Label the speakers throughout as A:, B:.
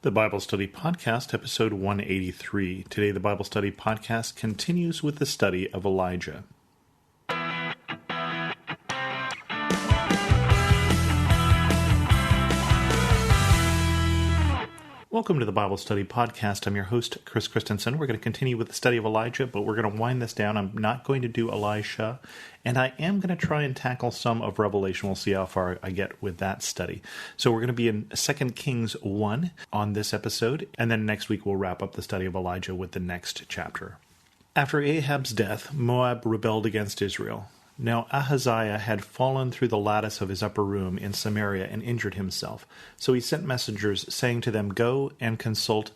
A: The Bible Study Podcast, episode 183. Today, the Bible Study Podcast continues with the study of Elijah. Welcome to the Bible Study Podcast. I'm your host, Chris Christensen. We're going to continue with the study of Elijah, but we're going to wind this down. I'm not going to do Elisha, and I am going to try and tackle some of Revelation. We'll see how far I get with that study. So we're going to be in 2 Kings 1 on this episode, and then next week we'll wrap up the study of Elijah with the next chapter. After Ahab's death, Moab rebelled against Israel. Now Ahaziah had fallen through the lattice of his upper room in Samaria and injured himself. So he sent messengers, saying to them, "Go and consult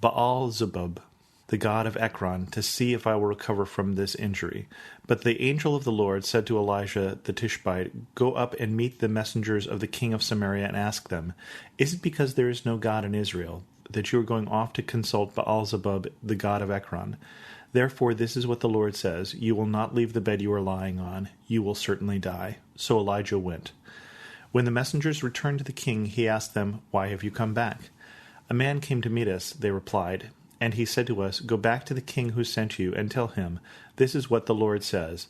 A: Baal-Zebub, the god of Ekron, to see if I will recover from this injury." But the angel of the Lord said to Elijah the Tishbite, "Go up and meet the messengers of the king of Samaria and ask them, 'Is it because there is no God in Israel that you are going off to consult Baal-Zebub, the god of Ekron? Therefore, this is what the Lord says, you will not leave the bed you are lying on. You will certainly die." So Elijah went. When the messengers returned to the king, he asked them, "Why have you come back?" "A man came to meet us," they replied, "and he said to us, 'Go back to the king who sent you and tell him, this is what the Lord says.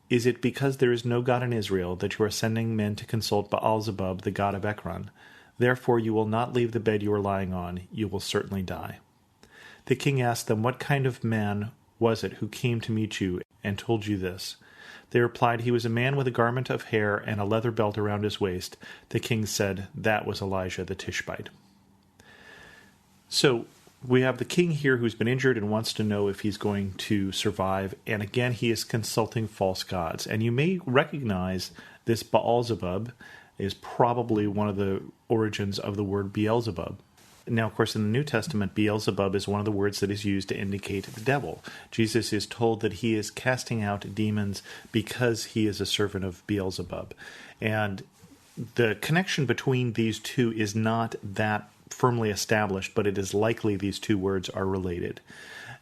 A: Is it because there is no God in Israel that you are sending men to consult Baal-Zebub, the god of Ekron? Therefore you will not leave the bed you are lying on. You will certainly die.'" The king asked them, "What kind of man was it who came to meet you and told you this?" They replied, "He was a man with a garment of hair and a leather belt around his waist." The king said, "That was Elijah the Tishbite." So we have the king here who's been injured and wants to know if he's going to survive. And again, he is consulting false gods. And you may recognize this Baal-Zebub is probably one of the origins of the word Beelzebub. Now, of course, in the New Testament, Beelzebub is one of the words that is used to indicate the devil. Jesus is told that he is casting out demons because he is a servant of Beelzebub. And the connection between these two is not that firmly established, but it is likely these two words are related.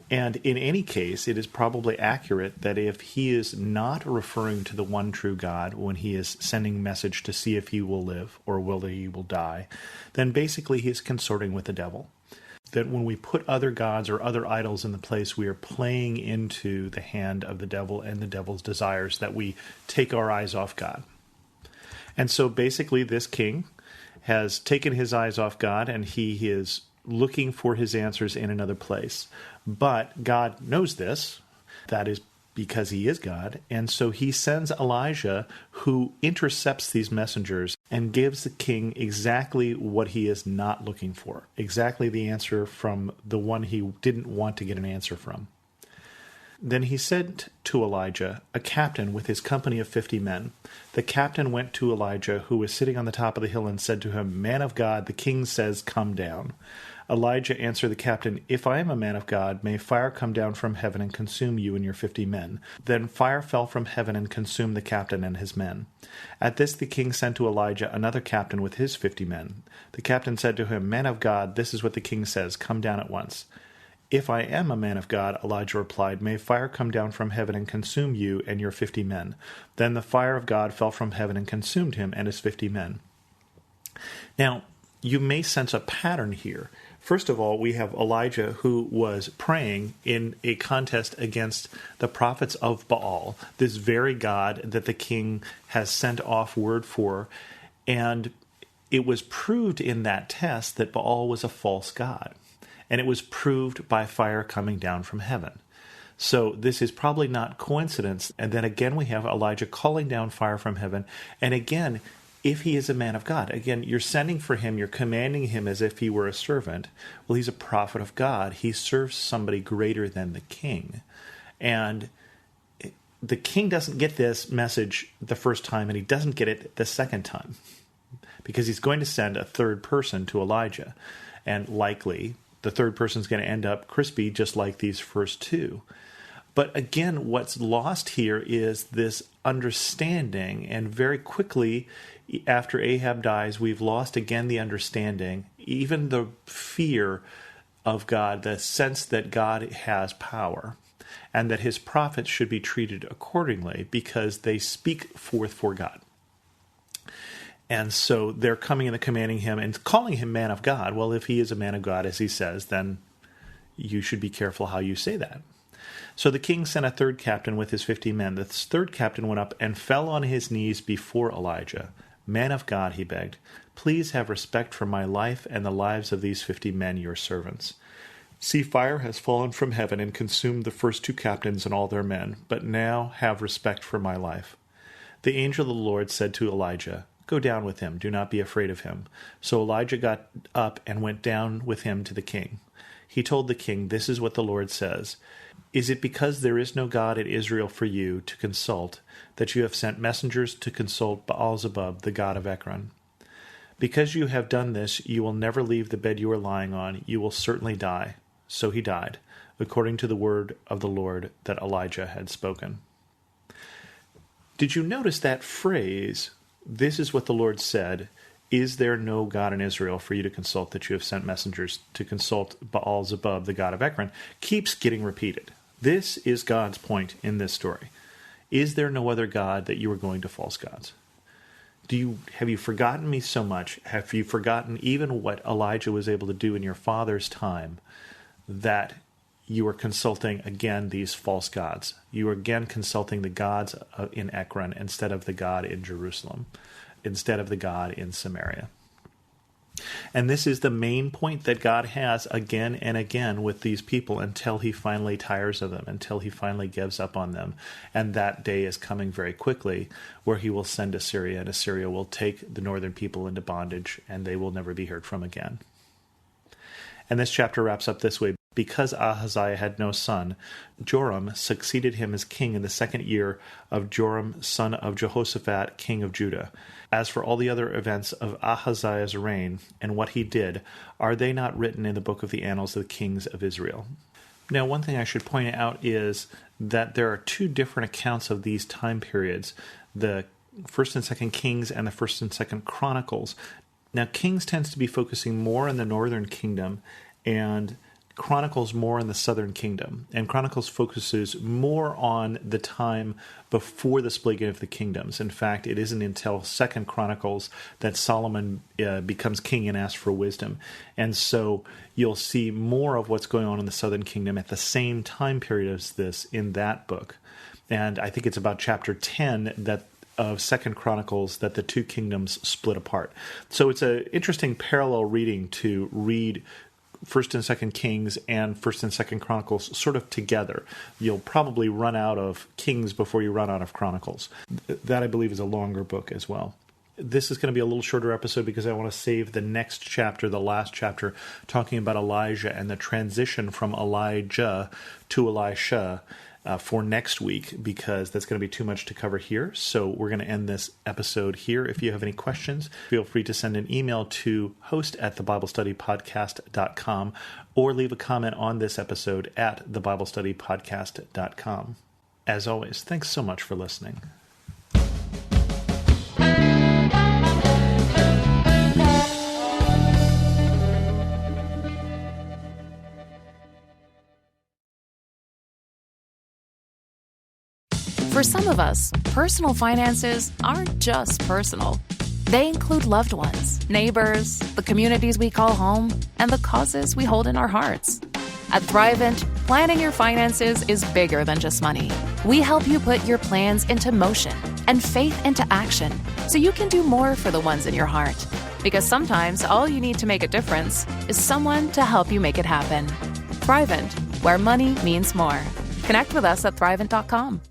A: And in any case, it is probably accurate that if he is not referring to the one true God when he is sending message to see if he will live or whether he will die, then basically he is consorting with the devil. That when we put other gods or other idols in the place, we are playing into the hand of the devil and the devil's desires, that we take our eyes off God. And so basically this king has taken his eyes off God, and he is looking for his answers in another place. But God knows this. That is because he is God. And so he sends Elijah, who intercepts these messengers and gives the king exactly what he is not looking for. Exactly the answer from the one he didn't want to get an answer from. Then he sent to Elijah a captain with his company of 50 men. The captain went to Elijah, who was sitting on the top of the hill, and said to him, "Man of God, the king says, come down." Elijah answered the captain, "If I am a man of God, may fire come down from heaven and consume you and your 50 men. Then fire fell from heaven and consumed the captain and his men. At this the king sent to Elijah another captain with his 50 men. The captain said to him, "Man of God, this is what the king says, come down at once." "If I am a man of God," Elijah replied, "may fire come down from heaven and consume you and your 50 men. Then the fire of God fell from heaven and consumed him and his 50 men. Now, you may sense a pattern here. First of all, we have Elijah, who was praying in a contest against the prophets of Baal, this very God that the king has sent off word for. And it was proved in that test that Baal was a false god. And it was proved by fire coming down from heaven. So this is probably not coincidence. And then again, we have Elijah calling down fire from heaven. And again, if he is a man of God, again, you're sending for him, you're commanding him as if he were a servant. Well, he's a prophet of God. He serves somebody greater than the king. And the king doesn't get this message the first time, and he doesn't get it the second time, because he's going to send a third person to Elijah. And likely, the third person's going to end up crispy, just like these first two. But again, what's lost here is this understanding, and very quickly, after Ahab dies, we've lost again the understanding, even the fear of God, the sense that God has power, and that his prophets should be treated accordingly because they speak forth for God. And so they're coming and commanding him and calling him man of God. Well, if he is a man of God, as he says, then you should be careful how you say that. So the king sent a third captain with his 50 men. This third captain went up and fell on his knees before Elijah. Man of God, he begged, please have respect for my life and the lives of these 50 men, your servants. See, fire has fallen from heaven and consumed the first 2 captains and all their men, but now have respect for my life. The angel of the Lord said to Elijah, go down with him, do not be afraid of him. So Elijah got up and went down with him to the king. He told the king, this is what the Lord says. Is it because there is no God in Israel for you to consult that you have sent messengers to consult Baal-Zebub, the god of Ekron? Because you have done this, you will never leave the bed you are lying on. You will certainly die. So he died, according to the word of the Lord that Elijah had spoken. Did you notice that phrase, this is what the Lord said, is there no God in Israel for you to consult that you have sent messengers to consult Baal-Zebub, the god of Ekron, keeps getting repeated. This is God's point in this story. Is there no other God that you are going to false gods? Have you forgotten me so much? Have you forgotten even what Elijah was able to do in your father's time, that you are consulting again these false gods? You are again consulting the gods in Ekron instead of the God in Jerusalem, instead of the God in Samaria. And this is the main point that God has again and again with these people until he finally tires of them, until he finally gives up on them. And that day is coming very quickly where he will send Assyria, and Assyria will take the northern people into bondage, and they will never be heard from again. And this chapter wraps up this way. Because Ahaziah had no son, Joram succeeded him as king in the 2nd year of Joram, son of Jehoshaphat, king of Judah. As for all the other events of Ahaziah's reign and what he did, are they not written in the book of the annals of the kings of Israel? Now, one thing I should point out is that there are 2 different accounts of these time periods, the 1st and 2nd Kings and the 1st and 2nd Chronicles. Now, Kings tends to be focusing more on the northern kingdom, and Chronicles more in the southern kingdom, and Chronicles focuses more on the time before the splitting of the kingdoms. In fact, it isn't until 2nd Chronicles that Solomon becomes king and asks for wisdom. And so you'll see more of what's going on in the southern kingdom at the same time period as this in that book. And I think it's about chapter 10 of 2nd Chronicles that the 2 kingdoms split apart. So it's an interesting parallel reading to read 1st and 2nd Kings and 1st and 2nd Chronicles sort of together. You'll probably run out of Kings before you run out of Chronicles. That, I believe, is a longer book as well. This is going to be a little shorter episode because I want to save the next chapter, the last chapter, talking about Elijah and the transition from Elijah to Elisha for next week, because that's going to be too much to cover here. So we're going to end this episode here. If you have any questions, feel free to send an email to host@thebiblestudypodcast.com or leave a comment on this episode at thebiblestudypodcast.com. As always, thanks so much for listening.
B: For some of us, personal finances aren't just personal. They include loved ones, neighbors, the communities we call home, and the causes we hold in our hearts. At Thrivent, planning your finances is bigger than just money. We help you put your plans into motion and faith into action so you can do more for the ones in your heart. Because sometimes all you need to make a difference is someone to help you make it happen. Thrivent, where money means more. Connect with us at Thrivent.com.